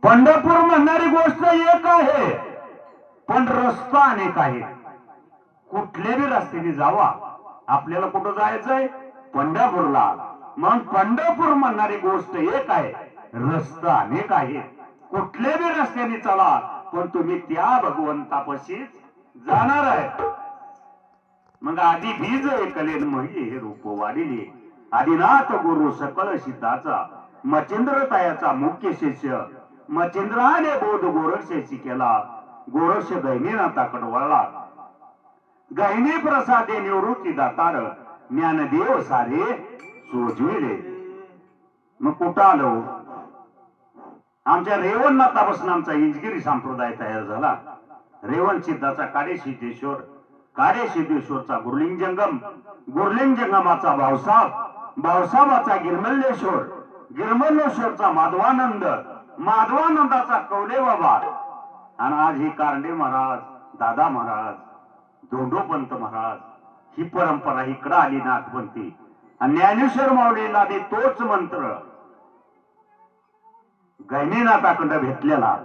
पंढरपूर म्हणणारी गोष्ट एक आहे, पण रस्ता अनेक आहे. कुठल्याही रस्त्याने जावा, आपल्याला कुठं जायचंय? पंढरपूरला. मग पंढरपूर म्हणणारी गोष्ट एक आहे, रस्ता अनेक आहे. कुठल्याही रस्त्याने चला, पण तुम्ही त्या भगवंतापाशीच जाणार आहे. मग आधी बीज ऐकले म्हणजे हे रूप वाढिले. आदिनाथ गुरु सकळ सिद्धाचा मच्छिंद्र तायाचा मुख्य शिष्य. मच्छिंद्राने बोध गोरक्षेशी केला. गोरक्ष गहिनीनाथाकडे वळला. गहिनी प्रसादे निवृत्ती दातार ज्ञानदेव सारे सोजविले. मग कुठं आलो? आमच्या रेवणनाथापासून आमचा इंजगिरी संप्रदाय तयार झाला. रेवण सिद्धाचा काडेसिद्धेश्वर, काडेसिद्धेश्वरचा गुरलिंग जंगम, गुरलिंग जंगमाचा भावसाब, भावसाबाचा गिरमल्लेश्वर, गिरमल्लेश्वरचा माधवानंद, माधवानंदाचा कवले बाबा. आणि आज ही कारंडे महाराज, दादा महाराज, धोंडोपंत महाराज, ही परंपरा इकडं आली नाथपंथी. आणि ज्ञानेश्वर माऊलीला बी तोच मंत्र गहिनीनाथाकडे भेटलेला.